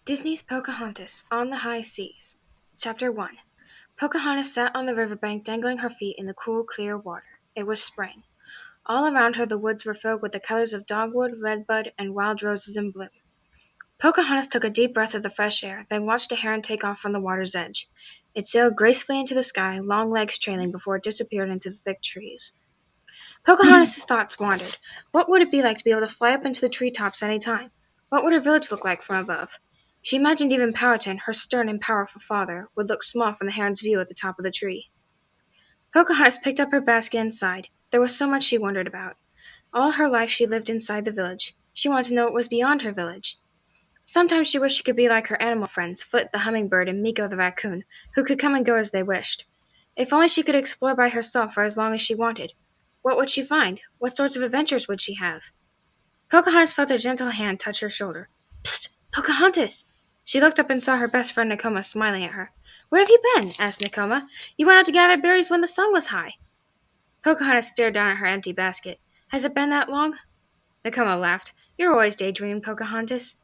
Disney's Pocahontas on the High Seas. Chapter 1. Pocahontas sat on the riverbank dangling her feet in the cool, clear water. It was spring. All around her the woods were filled with the colors of dogwood, redbud, and wild roses in bloom. Pocahontas took a deep breath of the fresh air, then watched a heron take off from the water's edge. It sailed gracefully into the sky, long legs trailing before it disappeared into the thick trees. Pocahontas' thoughts wandered. What would it be like to be able to fly up into the treetops any time? What would her village look like from above? She imagined even Powhatan, her stern and powerful father, would look small from the heron's view at the top of the tree. Pocahontas picked up her basket and sighed. There was so much she wondered about. All her life she lived inside the village. She wanted to know what was beyond her village. Sometimes she wished she could be like her animal friends, Flit the hummingbird and Meeko the raccoon, who could come and go as they wished. If only she could explore by herself for as long as she wanted. What would she find? What sorts of adventures would she have? Pocahontas felt a gentle hand touch her shoulder. Psst! Pocahontas! She looked up and saw her best friend Nakoma smiling at her. Where have you been? Asked Nakoma. You went out to gather berries when the sun was high. Pocahontas stared down at her empty basket. Has it been that long? Nakoma laughed. You're always daydreaming, Pocahontas.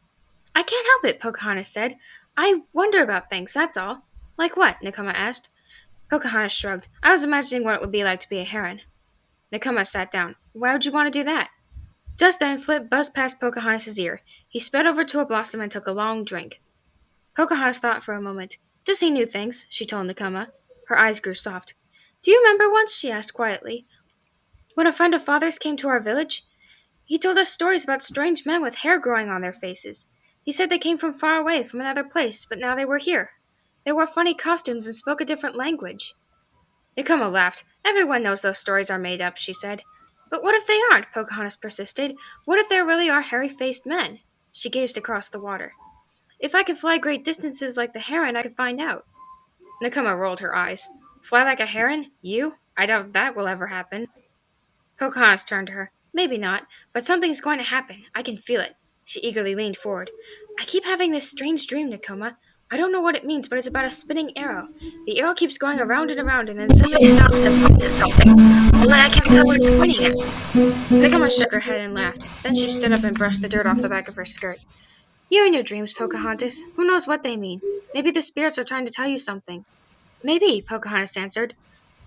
I can't help it, Pocahontas said. I wonder about things, that's all. Like what? Nakoma asked. Pocahontas shrugged. I was imagining what it would be like to be a heron. Nakoma sat down. Why would you want to do that? Just then, Flit buzzed past Pocahontas' ear. He sped over to a blossom and took a long drink. Pocahontas thought for a moment. To see new things, she told Nakoma. Her eyes grew soft. Do you remember once, she asked quietly, when a friend of father's came to our village? He told us stories about strange men with hair growing on their faces. He said they came from far away, from another place, but now they were here. They wore funny costumes and spoke a different language. Nakoma laughed. Everyone knows those stories are made up, she said. But what if they aren't? Pocahontas persisted. What if there really are hairy-faced men? She gazed across the water. If I could fly great distances like the heron, I could find out. Nakoma rolled her eyes. Fly like a heron? You? I doubt that will ever happen. Pocahontas turned to her. Maybe not, but something's going to happen. I can feel it. She eagerly leaned forward. I keep having this strange dream, Nakoma. I don't know what it means, but it's about a spinning arrow. The arrow keeps going around and then suddenly stops and points at something. Only I can't tell what it's pointing at. Nakoma shook her head and laughed. Then she stood up and brushed the dirt off the back of her skirt. You and your dreams, Pocahontas. Who knows what they mean? Maybe the spirits are trying to tell you something. Maybe, Pocahontas answered.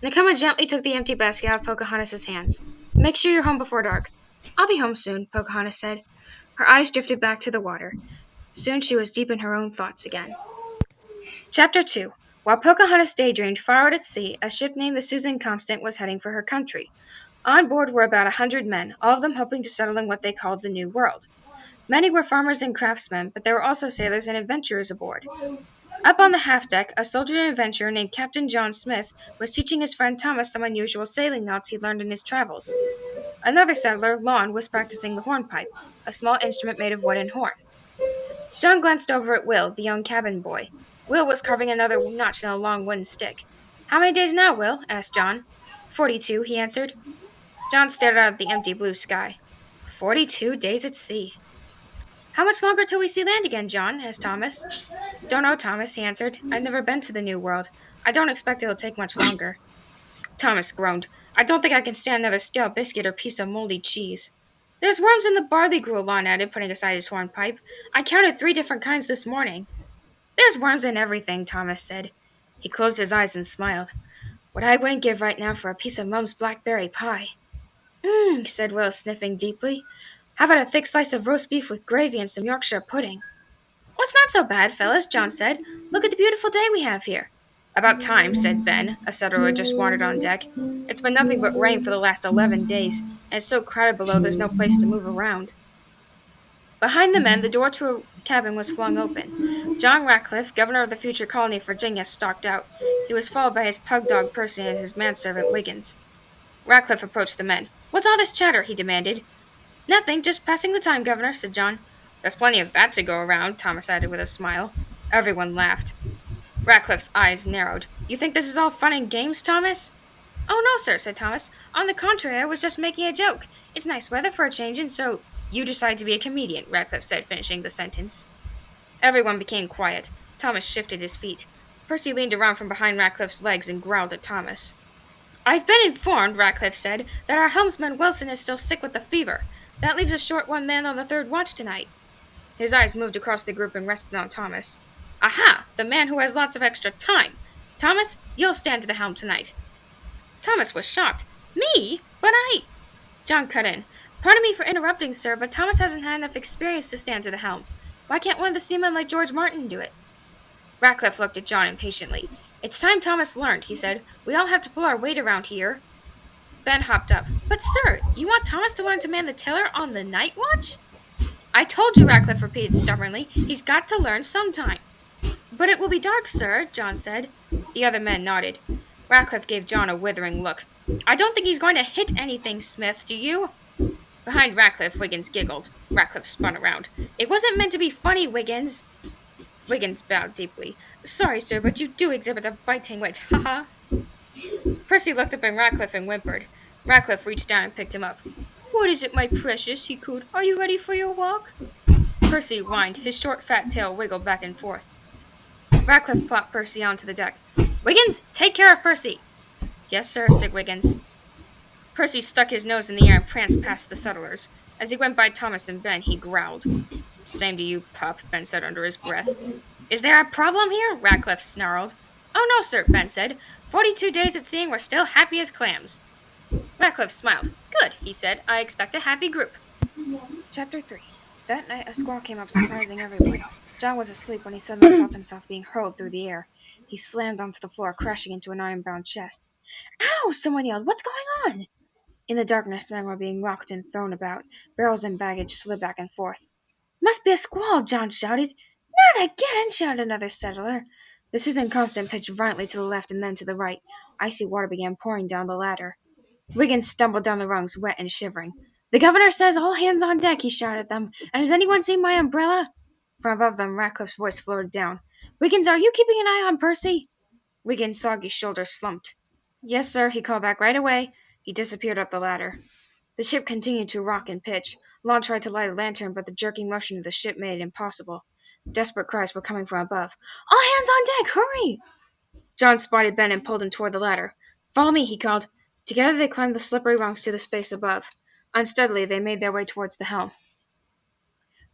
Nakoma gently took the empty basket out of Pocahontas' hands. Make sure you're home before dark. I'll be home soon, Pocahontas said. Her eyes drifted back to the water. Soon she was deep in her own thoughts again. Chapter 2. While Pocahontas daydreamed far out at sea, a ship named the Susan Constant was heading for her country. On board were about 100 men, all of them hoping to settle in what they called the New World. Many were farmers and craftsmen, but there were also sailors and adventurers aboard. Up on the half-deck, a soldier and adventurer named Captain John Smith was teaching his friend Thomas some unusual sailing knots he learned in his travels. Another settler, Lon, was practicing the hornpipe, a small instrument made of wood and horn. John glanced over at Will, the young cabin boy. Will was carving another notch in a long wooden stick. How many days now, Will? Asked John. 42, he answered. John stared out at the empty blue sky. 42 days at sea. How much longer till we see land again, John? Asked Thomas. Don't know, Thomas, he answered. I've never been to the New World. I don't expect it'll take much longer. Thomas groaned. I don't think I can stand another stale biscuit or piece of moldy cheese. There's worms in the barley gruel, Lon added, putting aside his hornpipe. I counted 3 different kinds this morning. There's worms in everything, Thomas said. He closed his eyes and smiled. What I wouldn't give right now for a piece of Mum's blackberry pie. Said Will, sniffing deeply. How about a thick slice of roast beef with gravy and some Yorkshire pudding? Well, it's not so bad, fellas, John said. Look at the beautiful day we have here. About time, said Ben, a settler who had just wandered on deck. It's been nothing but rain for the last 11 days, and it's so crowded below there's no place to move around. Behind the men, the door to a cabin was flung open. John Ratcliffe, governor of the future colony of Virginia, stalked out. He was followed by his pug dog Percy and his manservant Wiggins. Ratcliffe approached the men. What's all this chatter? He demanded. Nothing, just passing the time, Governor, said John. There's plenty of that to go around, Thomas added with a smile. Everyone laughed. Ratcliffe's eyes narrowed. You think this is all fun and games, Thomas? Oh, no, sir, said Thomas. On the contrary, I was just making a joke. It's nice weather for a change, and so you decide to be a comedian, Ratcliffe said, finishing the sentence. Everyone became quiet. Thomas shifted his feet. Percy leaned around from behind Ratcliffe's legs and growled at Thomas. I've been informed, Ratcliffe said, that our helmsman Wilson is still sick with the fever. That leaves a short one man on the third watch tonight. His eyes moved across the group and rested on Thomas. Aha! The man who has lots of extra time! Thomas, you'll stand to the helm tonight. Thomas was shocked. Me? But I. John cut in. Pardon me for interrupting, sir, but Thomas hasn't had enough experience to stand to the helm. Why can't one of the seamen like George Martin do it? Ratcliffe looked at John impatiently. It's time Thomas learned, he said. We all have to pull our weight around here. Ben hopped up. But, sir, you want Thomas to learn to man the tiller on the night watch? I told you, Ratcliffe repeated stubbornly. He's got to learn sometime. But it will be dark, sir, John said. The other men nodded. Ratcliffe gave John a withering look. I don't think he's going to hit anything, Smith, do you? Behind Ratcliffe, Wiggins giggled. Ratcliffe spun around. It wasn't meant to be funny, Wiggins. Wiggins bowed deeply. Sorry, sir, but you do exhibit a biting wit, ha-ha. Percy looked up at Ratcliffe and whimpered. Ratcliffe reached down and picked him up. What is it, my precious? He cooed. Are you ready for your walk? Percy whined. His short, fat tail wiggled back and forth. Ratcliffe plopped Percy onto the deck. Wiggins, take care of Percy. Yes, sir, said Wiggins. Percy stuck his nose in the air and pranced past the settlers. As he went by Thomas and Ben, he growled. Same to you, pup, Ben said under his breath. Is there a problem here? Ratcliffe snarled. Oh, no, sir, Ben said. 42 days at sea and we're still happy as clams. Ratcliffe smiled. Good, he said. I expect a happy group. Chapter 3. That night, a squall came up, surprising everyone. John was asleep when he suddenly felt himself being hurled through the air. He slammed onto the floor, crashing into an iron-bound chest. Ow! Someone yelled. What's going on? In the darkness, men were being rocked and thrown about. Barrels and baggage slid back and forth. Must be a squall, John shouted. Not again, shouted another settler. The Susan Constant pitched violently to the left and then to the right. Icy water began pouring down the ladder. Wiggins stumbled down the rungs, wet and shivering. The governor says all hands on deck, he shouted at them. And has anyone seen my umbrella? From above them, Ratcliffe's voice floated down. Wiggins, are you keeping an eye on Percy? Wiggins' soggy shoulders slumped. Yes, sir, he called back right away. He disappeared up the ladder. The ship continued to rock and pitch. Lon tried to light a lantern, but the jerking motion of the ship made it impossible. Desperate cries were coming from above. All hands on deck, hurry! John spotted Ben and pulled him toward the ladder. Follow me, he called. Together they climbed the slippery rungs to the space above. Unsteadily, they made their way towards the helm.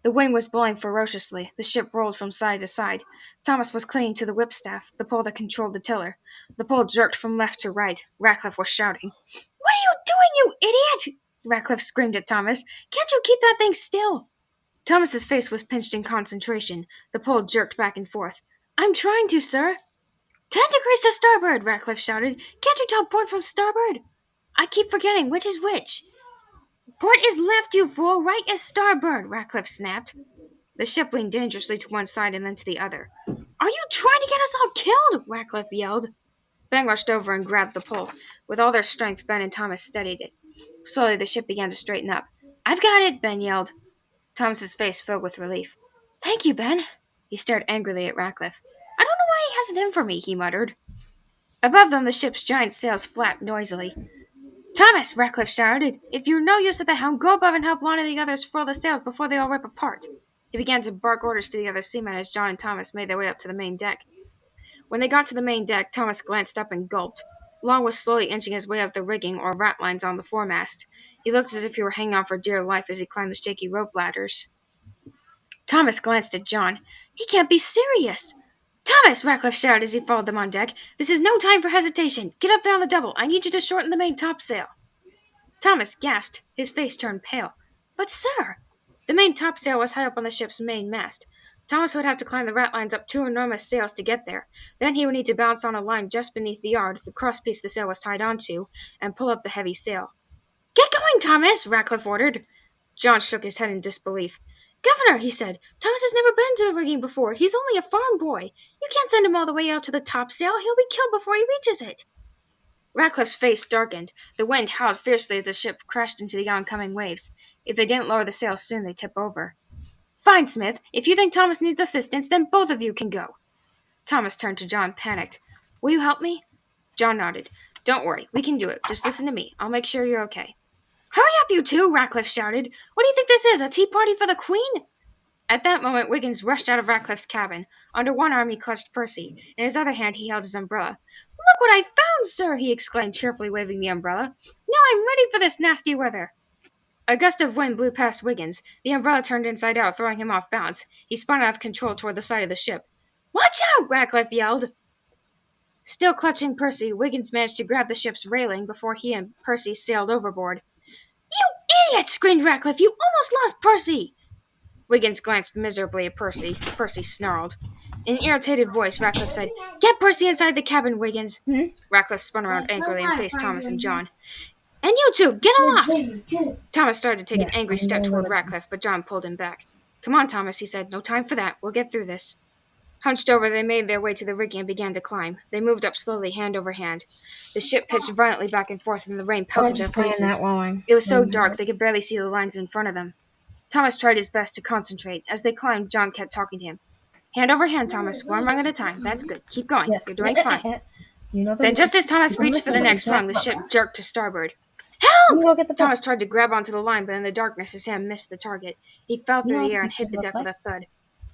The wind was blowing ferociously. The ship rolled from side to side. Thomas was clinging to the whipstaff, the pole that controlled the tiller. The pole jerked from left to right. Ratcliffe was shouting. What are you doing, you idiot? Ratcliffe screamed at Thomas. Can't you keep that thing still? Thomas's face was pinched in concentration. The pole jerked back and forth. I'm trying to, sir. 10 degrees to starboard, Ratcliffe shouted. Can't you tell port from starboard? I keep forgetting which is which. Port is left, you fool. Right is starboard, Ratcliffe snapped. The ship leaned dangerously to one side and then to the other. Are you trying to get us all killed? Ratcliffe yelled. Ben rushed over and grabbed the pole. With all their strength, Ben and Thomas steadied it. Slowly, the ship began to straighten up. I've got it, Ben yelled. Thomas's face filled with relief. Thank you, Ben. He stared angrily at Ratcliffe. I don't know why he has it in for me, he muttered. Above them, the ship's giant sails flapped noisily. Thomas, Ratcliffe shouted, if you're no use at the helm, go above and help Lon and the others furl the sails before they all rip apart. He began to bark orders to the other seamen as John and Thomas made their way up to the main deck. When they got to the main deck, Thomas glanced up and gulped. Lon was slowly inching his way up the rigging or ratlines on the foremast. He looked as if he were hanging on for dear life as he climbed the shaky rope ladders. Thomas glanced at John. He can't be serious. Thomas, Ratcliffe shouted as he followed them on deck. This is no time for hesitation. Get up there on the double. I need you to shorten the main topsail. Thomas gasped. His face turned pale. But, sir, the main topsail was high up on the ship's main mast. Thomas would have to climb the ratlines up two enormous sails to get there. Then he would need to bounce on a line just beneath the yard, the crosspiece the sail was tied onto, and pull up the heavy sail. Get going, Thomas, Ratcliffe ordered. John shook his head in disbelief. Governor, he said, Thomas has never been to the rigging before. He's only a farm boy. You can't send him all the way out to the topsail. He'll be killed before he reaches it. Ratcliffe's face darkened. The wind howled fiercely as the ship crashed into the oncoming waves. If they didn't lower the sails soon, they'd tip over. Fine, Smith. If you think Thomas needs assistance, then both of you can go. Thomas turned to John, panicked. Will you help me? John nodded. Don't worry. We can do it. Just listen to me. I'll make sure you're okay. Hurry up, you two, Ratcliffe shouted. What do you think this is, a tea party for the Queen? At that moment, Wiggins rushed out of Ratcliffe's cabin. Under one arm, he clutched Percy. In his other hand, he held his umbrella. Look what I found, sir, he exclaimed, cheerfully waving the umbrella. Now I'm ready for this nasty weather. A gust of wind blew past Wiggins. The umbrella turned inside out, throwing him off balance. He spun out of control toward the side of the ship. "Watch out!" Ratcliffe yelled. Still clutching Percy, Wiggins managed to grab the ship's railing before he and Percy sailed overboard. "You idiot!" screamed Ratcliffe. "You almost lost Percy!" Wiggins glanced miserably at Percy. Percy snarled. In an irritated voice, Ratcliffe said, "Get Percy inside the cabin, Wiggins." Ratcliffe spun around angrily and faced Thomas and John. "And you two, get aloft!" Thomas started to take an angry step toward Ratcliffe, but John pulled him back. "Come on, Thomas," he said. "No time for that. We'll get through this." Hunched over, they made their way to the rigging and began to climb. They moved up slowly, hand over hand. The ship pitched violently back and forth, and the rain pelted their faces. It was so dark they could barely see the lines in front of them. Thomas tried his best to concentrate. As they climbed, John kept talking to him. "Hand over hand, Thomas. One rung at a time. That's good. Keep going. Yes. You're doing fine." You Then, just as Thomas reached for the next rung, the ship jerked to starboard. "Help!" Thomas tried to grab onto the line, but in the darkness his hand missed the target. He fell through the air and hit the deck with a thud.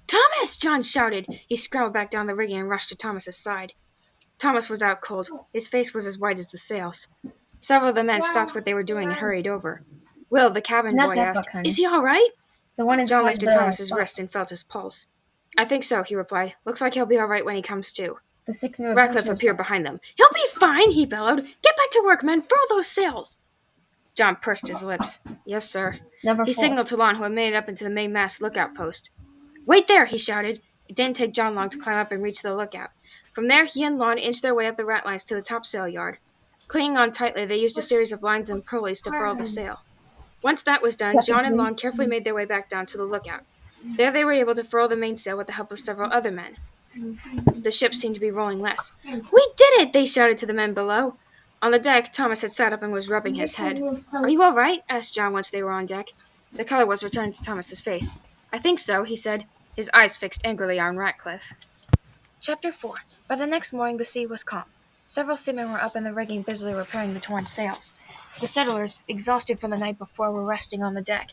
"Thomas!" John shouted. He scrambled back down the rigging and rushed to Thomas's side. Thomas was out cold. His face was as white as the sails. Several of the men stopped what they were doing and hurried over. Will, the cabin boy, asked, "Is he all right?" John lifted Thomas's wrist and felt his pulse. "I think so," he replied. "Looks like he'll be all right when he comes to." Ratcliffe appeared behind them. "He'll be fine," he bellowed. "Get back to work, men. Furl those sails." John pursed his lips. "Yes, sir." He signaled to Lon, who had made it up into the mainmast lookout post. "Wait there," he shouted. It didn't take John long to climb up and reach the lookout. From there, he and Lon inched their way up the ratlines to the topsail yard. Clinging on tightly, they used a series of lines and pulleys to furl the sail. Once that was done, John and Lon carefully made their way back down to the lookout. There they were able to furl the mainsail with the help of several other men. The ship seemed to be rolling less. "We did it!" they shouted to the men below. On the deck, Thomas had sat up and was rubbing his head. "Are you all right?" asked John once they were on deck. The color was returning to Thomas's face. "I think so," he said, his eyes fixed angrily on Ratcliffe. Chapter 4. By the next morning the sea was calm. Several seamen were up in the rigging busily repairing the torn sails. The settlers, exhausted from the night before, were resting on the deck.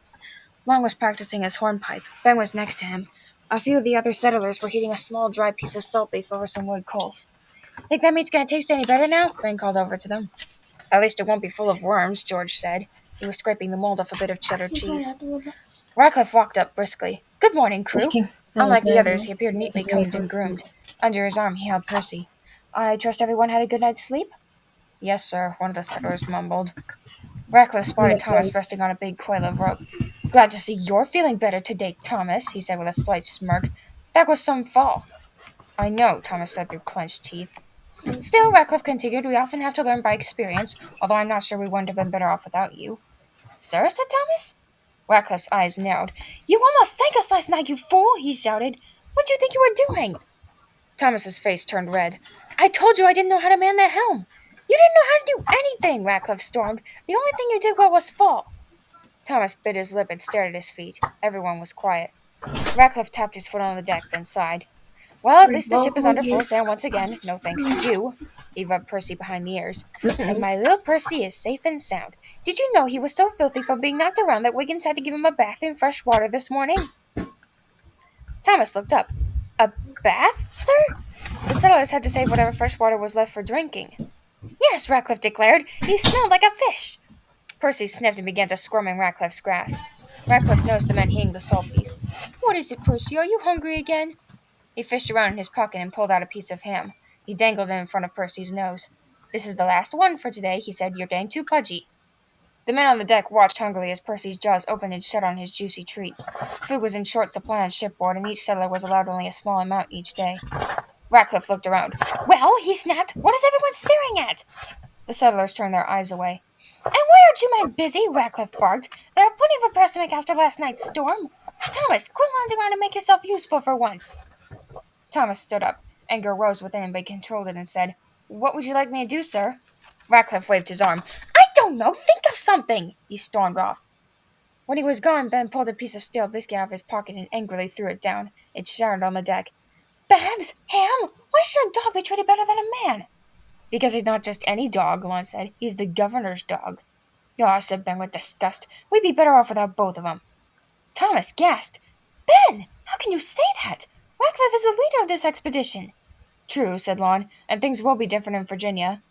Long was practicing his hornpipe. Ben was next to him. A few of the other settlers were heating a small dry piece of salt beef over some wood coals. "Think that meat's going to taste any better now?" Ben called over to them. "At least it won't be full of worms," George said. He was scraping the mold off a bit of cheddar cheese. Ratcliffe walked up briskly. "Good morning, crew." Unlike the others, he appeared neatly combed and groomed. Under his arm he held Percy. "I trust everyone had a good night's sleep?" "Yes, sir," one of the settlers mumbled. Ratcliffe spotted Thomas resting on a big coil of rope. "Glad to see you're feeling better today, Thomas," he said with a slight smirk. "That was some fall." "I know," Thomas said through clenched teeth. "Still," Ratcliffe continued, "we often have to learn by experience, although I'm not sure we wouldn't have been better off without you." "Sir?" said Thomas. Ratcliffe's eyes narrowed. "You almost sank us last night, you fool!" he shouted. "What do you think you were doing?" Thomas's face turned red. "I told you I didn't know how to man the helm." "You didn't know how to do anything," Ratcliffe stormed. "The only thing you did well was fall." Thomas bit his lip and stared at his feet. Everyone was quiet. Ratcliffe tapped his foot on the deck, then sighed. "Well, at least the ship is under full sail once again, no thanks to you." He rubbed Percy behind the ears. "And my little Percy is safe and sound. Did you know he was so filthy from being knocked around that Wiggins had to give him a bath in fresh water this morning?" Thomas looked up. "A bath, sir?" "The settlers had to save whatever fresh water was left for drinking." "Yes," Ratcliffe declared. "He smelled like a fish." Percy sniffed and began to squirm in Ratcliffe's grasp. Ratcliffe noticed the men eating the salt beef. "What is it, Percy? Are you hungry again?" He fished around in his pocket and pulled out a piece of ham. He dangled it in front of Percy's nose. "This is the last one for today," he said. "You're getting too pudgy." The men on the deck watched hungrily as Percy's jaws opened and shut on his juicy treat. Food was in short supply on shipboard, and each settler was allowed only a small amount each day. Ratcliffe looked around. "Well," he snapped, "what is everyone staring at?" The settlers turned their eyes away. "And why aren't you men busy?" Ratcliffe barked. "There are plenty of repairs to make after last night's storm. Thomas, quit lounging around and make yourself useful for once." Thomas stood up. Anger rose within him, but he controlled it and said, "What would you like me to do, sir?" Ratcliffe waved his arm. "I don't know. Think of something!" He stormed off. When he was gone, Ben pulled a piece of stale biscuit out of his pocket and angrily threw it down. It shattered on the deck. "Baths? Ham? Why should a dog be treated better than a man?" "Because he's not just any dog," Lon said. "He's the governor's dog." "Yaw," said Ben with disgust. "We'd be better off without both of them." Thomas gasped. "Ben, how can you say that? Ratcliffe is the leader of this expedition." "True," said Lon, "and things will be different in Virginia."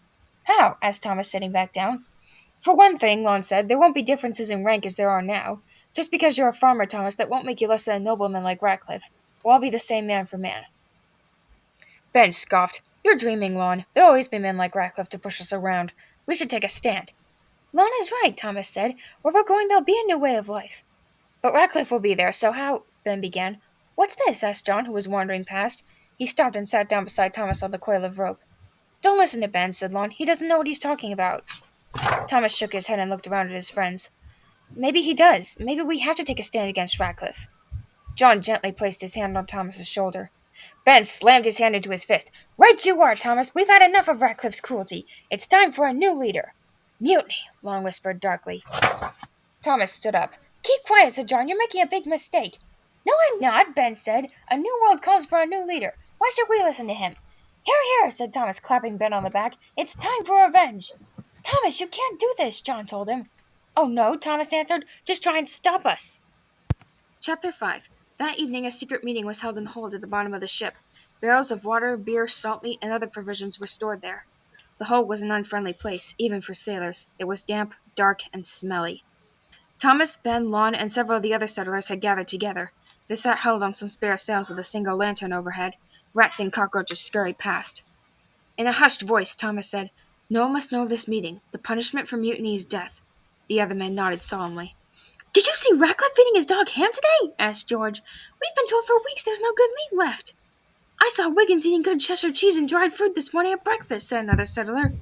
"How?" asked Thomas, sitting back down. For one thing, Lon said, there won't be differences in rank as there are now. Just because you're a farmer, Thomas, that won't make you less than a nobleman like Ratcliffe. We'll all be the same man for man. Ben scoffed. You're dreaming, Lon. There'll always be men like Ratcliffe to push us around. We should take a stand. Lon is right, Thomas said. Where we're going, there'll be a new way of life. But Ratcliffe will be there, so how— Ben began. What's this? Asked John, who was wandering past. He stopped and sat down beside Thomas on the coil of rope. Don't listen to Ben, said Lon. He doesn't know what he's talking about. Thomas shook his head and looked around at his friends. Maybe he does. Maybe we have to take a stand against Ratcliffe. John gently placed his hand on Thomas's shoulder. Ben slammed his hand into his fist. Right you are, Thomas. We've had enough of Ratcliffe's cruelty. It's time for a new leader. Mutiny, Lon whispered darkly. Thomas stood up. Keep quiet, said John. You're making a big mistake. No, I'm not, Ben said. A new world calls for a new leader. Why should we listen to him? Hear, hear, said Thomas, clapping Ben on the back. It's time for revenge. Thomas, you can't do this, John told him. Oh, no, Thomas answered. Just try and stop us. Chapter 5. That evening a secret meeting was held in the hold at the bottom of the ship. Barrels of water, beer, salt meat, and other provisions were stored there. The hold was an unfriendly place, even for sailors. It was damp, dark, and smelly. Thomas, Ben, Lon, and several of the other settlers had gathered together. They sat huddled on some spare sails with a single lantern overhead. Rats and cockroaches scurried past. In a hushed voice, Thomas said, No one must know of this meeting. The punishment for mutiny is death. The other men nodded solemnly. Did you see Ratcliffe feeding his dog ham today? Asked George. We've been told for weeks there's no good meat left. I saw Wiggins eating good Cheshire cheese and dried fruit this morning at breakfast, said another settler.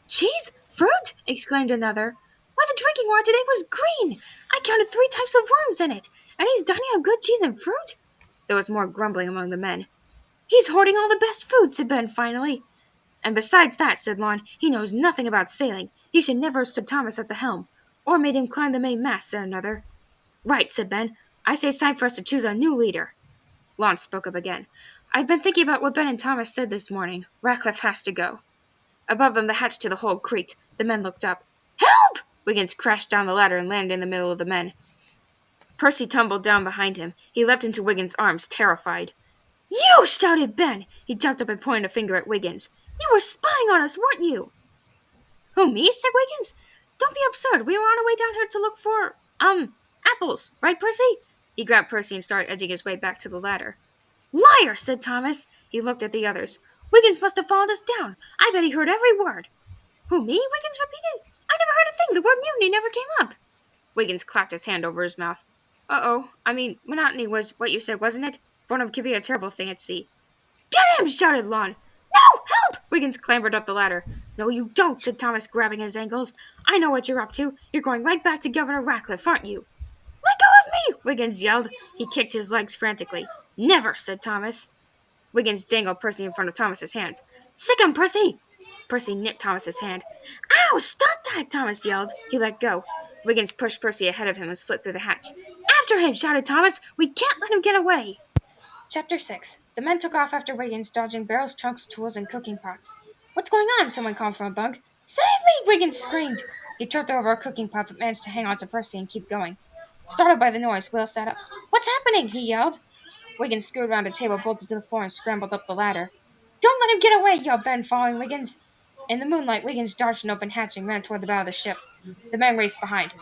Cheese? Fruit? Exclaimed another. Why, the drinking water today was green. I counted 3 types of worms in it. And he's dining on good cheese and fruit? There was more grumbling among the men. He's hoarding all the best food, said Ben finally. And besides that, said Lon, he knows nothing about sailing. He should never have stood Thomas at the helm. Or made him climb the main mast, said another. Right, said Ben. I say it's time for us to choose a new leader. Lon spoke up again. I've been thinking about what Ben and Thomas said this morning. Ratcliffe has to go. Above them, the hatch to the hold creaked. The men looked up. Help! Wiggins crashed down the ladder and landed in the middle of the men. Percy tumbled down behind him. He leapt into Wiggins' arms, terrified. You! Shouted Ben. He jumped up and pointed a finger at Wiggins. You were spying on us, weren't you? Who, me? Said Wiggins. Don't be absurd. We were on our way down here to look for, apples. Right, Percy? He grabbed Percy and started edging his way back to the ladder. Liar, said Thomas. He looked at the others. Wiggins must have followed us down. I bet he heard every word. Who, me? Wiggins repeated. I never heard a thing. The word mutiny never came up. Wiggins clapped his hand over his mouth. Monotony was what you said, wasn't it? Boredom can be a terrible thing at sea. Get him! Shouted Lon. No! Help! Wiggins clambered up the ladder. No, you don't, said Thomas, grabbing his ankles. I know what you're up to. You're going right back to Governor Ratcliffe, aren't you? Let go of me! Wiggins yelled. He kicked his legs frantically. Never, said Thomas. Wiggins dangled Percy in front of Thomas's hands. Sick him, Percy! Percy nipped Thomas's hand. Ow! Stop that! Thomas yelled. He let go. Wiggins pushed Percy ahead of him and slipped through the hatch. After him! Shouted Thomas. We can't let him get away! Chapter 6. The men took off after Wiggins, dodging barrels, trunks, tools, and cooking pots. What's going on? Someone called from a bunk. Save me! Wiggins screamed. He tripped over a cooking pot but managed to hang on to Percy and keep going. Startled by the noise, Will sat up. What's happening? He yelled. Wiggins screwed around a table, bolted to the floor, and scrambled up the ladder. Don't let him get away! Yelled Ben, following Wiggins. In the moonlight, Wiggins dodged an open hatch and ran toward the bow of the ship. The men raced behind. Have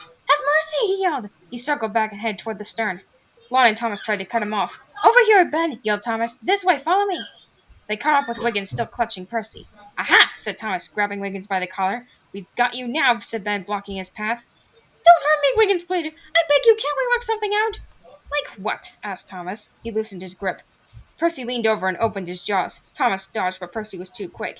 mercy! He yelled. He circled back and headed toward the stern. Lon and Thomas tried to cut him off. Over here, Ben! Yelled Thomas. This way, follow me! They caught up with Wiggins, still clutching Percy. Aha! Said Thomas, grabbing Wiggins by the collar. We've got you now, said Ben, blocking his path. Don't hurt me, Wiggins pleaded. I beg you, can't we work something out? Like what? Asked Thomas. He loosened his grip. Percy leaned over and opened his jaws. Thomas dodged, but Percy was too quick.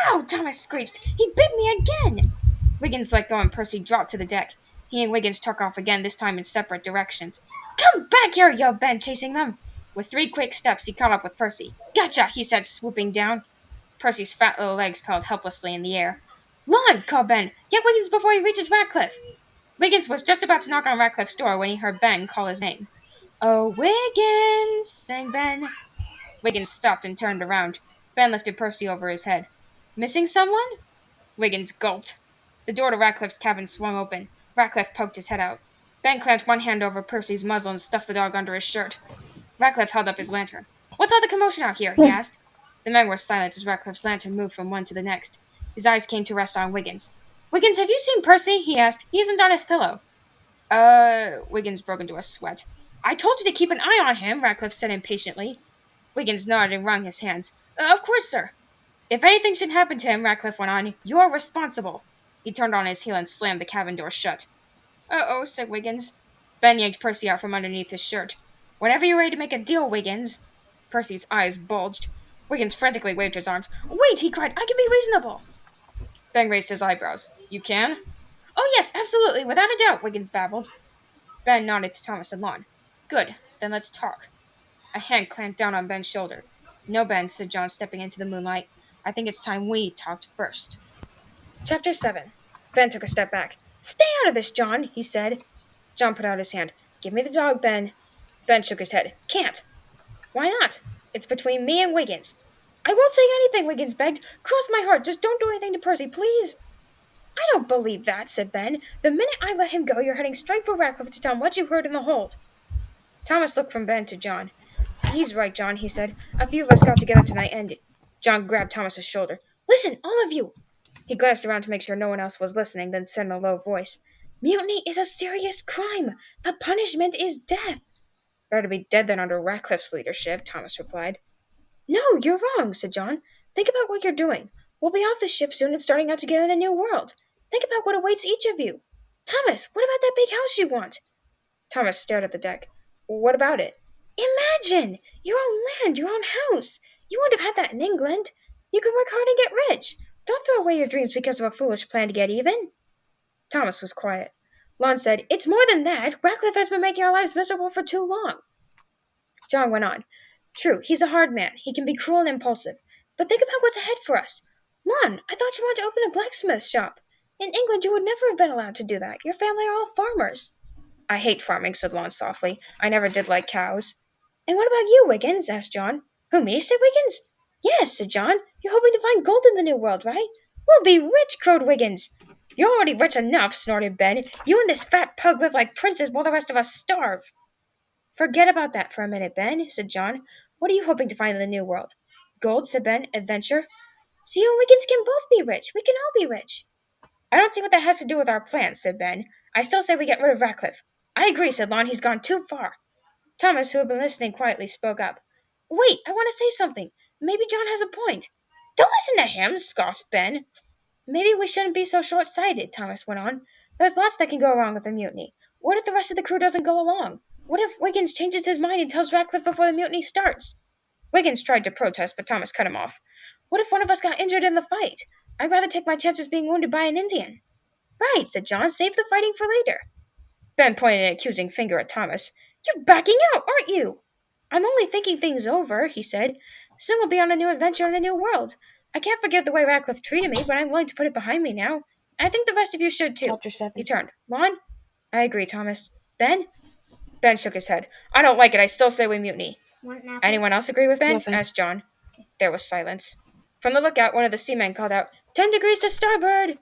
Yow! Thomas screeched. He bit me again! Wiggins let go and Percy dropped to the deck. He and Wiggins took off again, this time in separate directions. Come back here, yelled Ben, chasing them. With 3 quick steps, he caught up with Percy. Gotcha, he said, swooping down. Percy's fat little legs held helplessly in the air. Lon, called Ben. Get Wiggins before he reaches Ratcliffe. Wiggins was just about to knock on Ratcliffe's door when he heard Ben call his name. Oh, Wiggins, sang Ben. Wiggins stopped and turned around. Ben lifted Percy over his head. Missing someone? Wiggins gulped. The door to Ratcliffe's cabin swung open. Ratcliffe poked his head out. Ben clamped one hand over Percy's muzzle and stuffed the dog under his shirt. Ratcliffe held up his lantern. What's all the commotion out here? He asked. The men were silent as Ratcliffe's lantern moved from one to the next. His eyes came to rest on Wiggins. Wiggins, have you seen Percy? He asked. He isn't on his pillow. Wiggins broke into a sweat. I told you to keep an eye on him, Ratcliffe said impatiently. Wiggins nodded and wrung his hands. Of course, sir. If anything should happen to him, Ratcliffe went on, you're responsible. He turned on his heel and slammed the cabin door shut. Uh-oh, said Wiggins. Ben yanked Percy out from underneath his shirt. Whenever you're ready to make a deal, Wiggins. Percy's eyes bulged. Wiggins frantically waved his arms. Wait, he cried, I can be reasonable. Ben raised his eyebrows. You can? Oh, yes, absolutely, without a doubt, Wiggins babbled. Ben nodded to Thomas and Lon. Good, then let's talk. A hand clamped down on Ben's shoulder. No, Ben, said John, stepping into the moonlight. I think it's time we talked first. Chapter 7. Ben took a step back. Stay out of this, John, he said. John put out his hand. Give me the dog, Ben. Ben shook his head. Can't. Why not? It's between me and Wiggins. I won't say anything, Wiggins begged. Cross my heart, just don't do anything to Percy, please. I don't believe that, said Ben. The minute I let him go, you're heading straight for Ratcliffe to tell him what you heard in the hold. Thomas looked from Ben to John. He's right, John, he said. A few of us got together tonight and... John grabbed Thomas's shoulder. Listen, all of you! He glanced around to make sure no one else was listening, then said in a low voice, Mutiny is a serious crime. The punishment is death. Better be dead than under Ratcliffe's leadership, Thomas replied. No, you're wrong, said John. Think about what you're doing. We'll be off the ship soon and starting out together in a new world. Think about what awaits each of you. Thomas, what about that big house you want? Thomas stared at the deck. What about it? Imagine! Your own land, your own house. You wouldn't have had that in England. You can work hard and get rich. Don't throw away your dreams because of a foolish plan to get even. Thomas was quiet. Lon said, It's more than that. Ratcliffe has been making our lives miserable for too long. John went on. True, he's a hard man. He can be cruel and impulsive. But think about what's ahead for us. Lon, I thought you wanted to open a blacksmith shop. In England, you would never have been allowed to do that. Your family are all farmers. I hate farming, said Lon softly. I never did like cows. And what about you, Wiggins? Asked John. Who, me? Said Wiggins. Yes, said John. You're hoping to find gold in the new world, right? We'll be rich, crowed Wiggins. You're already rich enough, snorted Ben. You and this fat pug live like princes while the rest of us starve. Forget about that for a minute, Ben, said John. What are you hoping to find in the new world? Gold, said Ben. Adventure? So you and Wiggins can both be rich. We can all be rich. I don't see what that has to do with our plans, said Ben. I still say we get rid of Ratcliffe. I agree, said Lon. He's gone too far. Thomas, who had been listening quietly, spoke up. Wait, I want to say something. Maybe John has a point. Don't listen to him, scoffed Ben. Maybe we shouldn't be so short-sighted, Thomas went on. There's lots that can go wrong with a mutiny. What if the rest of the crew doesn't go along? What if Wiggins changes his mind and tells Ratcliffe before the mutiny starts? Wiggins tried to protest, but Thomas cut him off. What if one of us got injured in the fight? I'd rather take my chances being wounded by an Indian. Right, said John. Save the fighting for later. Ben pointed an accusing finger at Thomas. You're backing out, aren't you? I'm only thinking things over, he said. Soon we'll be on a new adventure in a new world. I can't forget the way Ratcliffe treated me, but I'm willing to put it behind me now. And I think the rest of you should too. Chapter 7. He turned. Lon? I agree, Thomas. Ben? Ben shook his head. I don't like it. I still say we mutiny. Anyone else agree with Ben? No, thanks. Asked John. There was silence. From the lookout, one of the seamen called out, 10 degrees to starboard!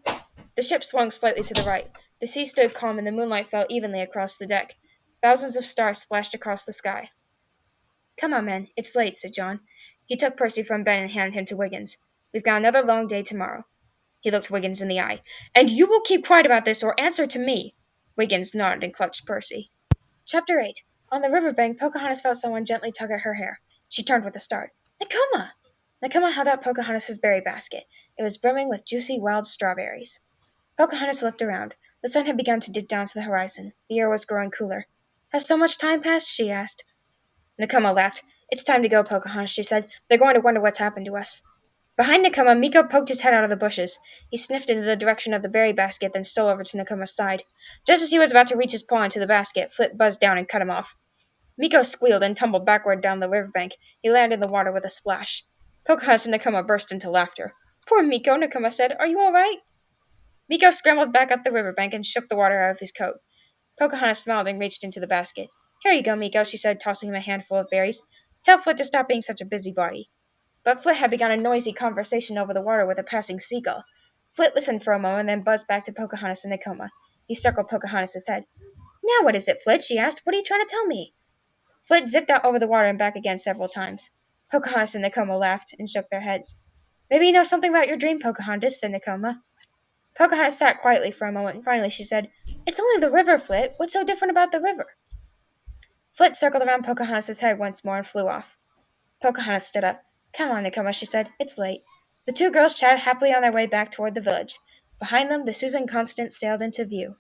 The ship swung slightly to the right. The sea stood calm and the moonlight fell evenly across the deck. Thousands of stars splashed across the sky. Come on, men. It's late, said John. He took Percy from Ben and handed him to Wiggins. We've got another long day tomorrow. He looked Wiggins in the eye. And you will keep quiet about this or answer to me. Wiggins nodded and clutched Percy. Chapter 8. On the riverbank, Pocahontas felt someone gently tug at her hair. She turned with a start. Nakoma! Nakoma held out Pocahontas's berry basket. It was brimming with juicy wild strawberries. Pocahontas looked around. The sun had begun to dip down to the horizon. The air was growing cooler. Has so much time passed? She asked. Nakoma laughed. It's time to go, Pocahontas, she said. They're going to wonder what's happened to us. Behind Nakoma, Miko poked his head out of the bushes. He sniffed in the direction of the berry basket, then stole over to Nakoma's side. Just as he was about to reach his paw into the basket, Flit buzzed down and cut him off. Miko squealed and tumbled backward down the riverbank. He landed in the water with a splash. Pocahontas and Nakoma burst into laughter. Poor Miko, Nakoma said. Are you all right? Miko scrambled back up the riverbank and shook the water out of his coat. Pocahontas smiled and reached into the basket. Here you go, Miko, she said, tossing him a handful of berries. Tell Flit to stop being such a busybody. But Flit had begun a noisy conversation over the water with a passing seagull. Flit listened for a moment, then buzzed back to Pocahontas and Nakoma. He circled Pocahontas's head. Now what is it, Flit? She asked. What are you trying to tell me? Flit zipped out over the water and back again several times. Pocahontas and Nakoma laughed and shook their heads. Maybe you know something about your dream, Pocahontas, said Nakoma. Pocahontas sat quietly for a moment, and finally she said, "It's only the river, Flit. What's so different about the river?" Flit circled around Pocahontas' head once more and flew off. Pocahontas stood up. "Come on, Nicoma," she said. "It's late." The two girls chatted happily on their way back toward the village. Behind them, the Susan Constant sailed into view.